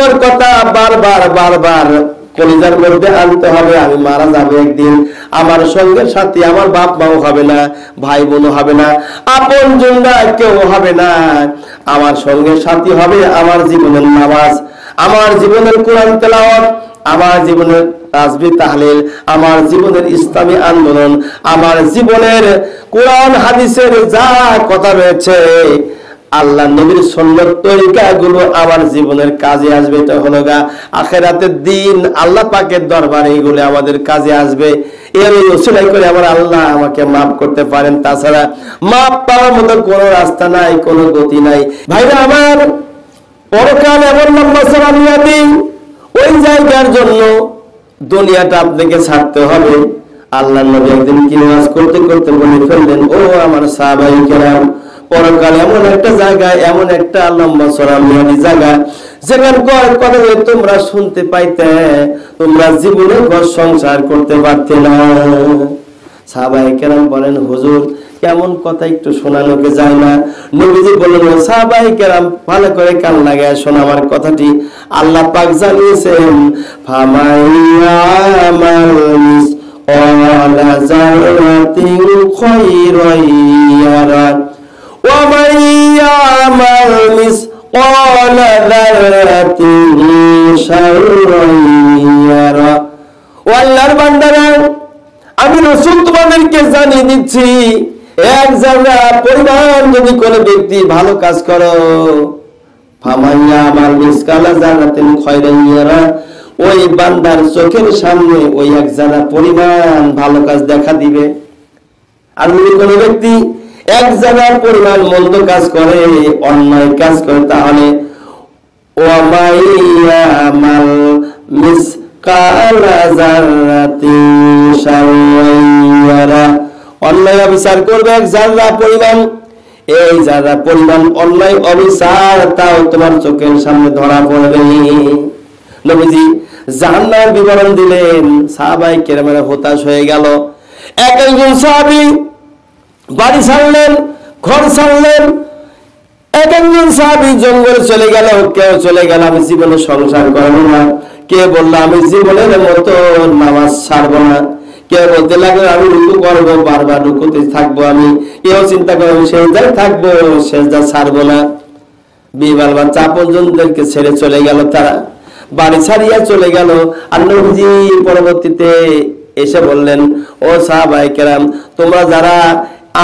মৃত্যুর কথা বারবার বারবার কলিজার মধ্যে আনতে হবে। আমি মারা যাবো একদিন, আমার সঙ্গে সাথী আমার বাপ মাও হবে না, ভাই বোনও হবে না, আপন জনরা কেউ হবে না। আমার সঙ্গে সাথী হবে আমার জীবনের নামাজ, আমার জীবনের কোরআন তেলাওয়াত, আমার জীবনের তাসবিহ তাহলিল, আমার জীবনের ইসলামী আন্দোলন, আমার জীবনের কোরআন হাদিসের যা কথা রয়েছে, আল্লাহ নবীর সুন্নাত তরিকাগুলো আমার জীবনের কাজে আসবে। এটা হলো আখিরাতের দিন আল্লাহ পাকের দরবারে এগুলো আমাদের কাজে আসবে। এর ওসিলা করে আমার আল্লাহ আমাকে মাফ করতে পারেন, তাছাড়া মাফ পাওয়ার মতো কোনো রাস্তা নাই, কোনো গতি নাই। ভাইরা আমার, পরকাল এমন লম্বা সালামিয়াতি, ওই জায়গার জন্য দুনিয়াটা আপনাকে ছাড়তে হবে। আল্লাহ নবী একদিন কি নামাজ করতে করতে বলে ফেললেন, ও আমার সাহাবায়ে কেরাম, পরকাল এমন একটা জায়গা, এমন একটা লম্বা সালামিয়াতি জায়গা, যেখানকার কথা তোমরা শুনতে পাইতে, তোমরা জীবনে ঘর সংসার করতে পারতে না। সাহাবায়ে কেরাম বলেন, হুজুর কেমন কথা একটু শোনানোকে যায় না? নবীজি বললেন, সাহাবায়ে কেরাম ভালো করে কান লাগায় শোনা আমার কথাটি। আল্লাহ পাক জানিয়েছেন, ফামাইয়ামাল মিসকালা যারাতিন খায়রান ইয়ারা ওয়া মাইয়ামাল মিসকালা যারাতিন শাররান ইয়ারা। ও আল্লাহর বান্দারা, আমি রাসূল তোমাদেরকে জানিয়ে দিচ্ছি, এক জায়গা পরিমাণ যদি কোনো ব্যক্তি ভালো কাজ করো, ফামাইয়া আমাল মিসকালা যারাতিন খায়রান ইয়ারা, ওই বান্দার চোখের সামনে ওই এক জায়গা পরিমাণ ভালো কাজ দেখা দিবে। আর যদি কোনো ব্যক্তি এক জায়গার পরিমাণ মন্দ কাজ করে, অন্যায় কাজ করে, তাহলে ওয়া মাইয়া আমাল মিসকালা যারাতিন শাররান ইয়ারা, অন্যায় অবিচার করবে এক জাররা পরিমাণ, এই জাররা পরিমাণ অন্যায় অবিচার তাও তোমার চোখের সামনে ধরা পড়বে। নবীজি জাহান্নামের বিবরণ দিলেন, সাহাবায়ে কেরামেরা হতাশ হয়ে গেল। এক একজন সাহাবী বাড়ি ছাড়লেন, ঘর ছাড়লেন, এক একজন সাহাবী জঙ্গলে চলে গেল, কেউ চলে গেল আমি জীবনে সংসার করবো না, কে বললো আমি জীবনের মতো নামাজ ছাড়বো না, কেউ বলতে লাগলো আমি রুকু করবো, বারবার রুকুতে থাকবো, আমি কেউ চিন্তা করবো সেজদায় থাকবো, সেজদা ছাড়বো না। বিবাল বাচ্চা আপনজনদেরকে ছেড়ে চলে গেল, তারা বাড়ি ছাড়িয়া চলে গেল। আর নবীজি পরবর্তীতে এসে বললেন, ও সাহাবায়ে কেরাম, তোমরা যারা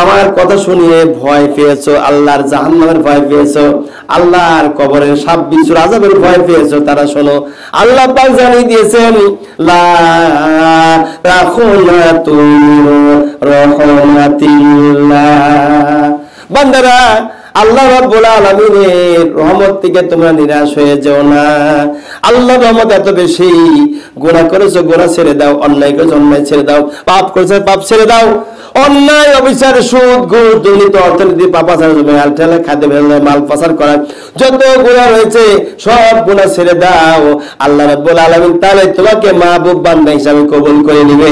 আমার কথা শুনিয়ে ভয় পেয়েছো, আল্লাহর জাহান্নামের ভয় পেয়েছো, আল্লাহর কবরের সাপ বিচ্ছুর আযাবের ভয় পেয়েছো, তারা শোনো, আল্লাহ পাক জানিয়ে দিয়েছেন, লা তাখুনাতু রাহমাতিল্লাহ। বান্দারা, আল্লাহ রাব্বুল আলামিনের রহমত থেকে তোমরা নিরাশ হয়ে যেও না। আল্লাহর রহমত এত বেশি, গুনাহ করেছো গুনাহ ছেড়ে দাও, অন্যায় করেছো অন্যায় ছেড়ে দাও, পাপ করেছো পাপ ছেড়ে দাও, অন্যায় অবিচার সুদ ঘুষ দুর্নীতি অর্থনীতি পাপাচার খাদ্য মাল পাচার করা যত গুনাহ রয়েছে সব গুনাহ ছেড়ে দাও। আল্লাহ রাব্বুল আলামিন তাহলে তোমাকে মাহবুব বান্দা হিসাবে কবুল করে নিবে।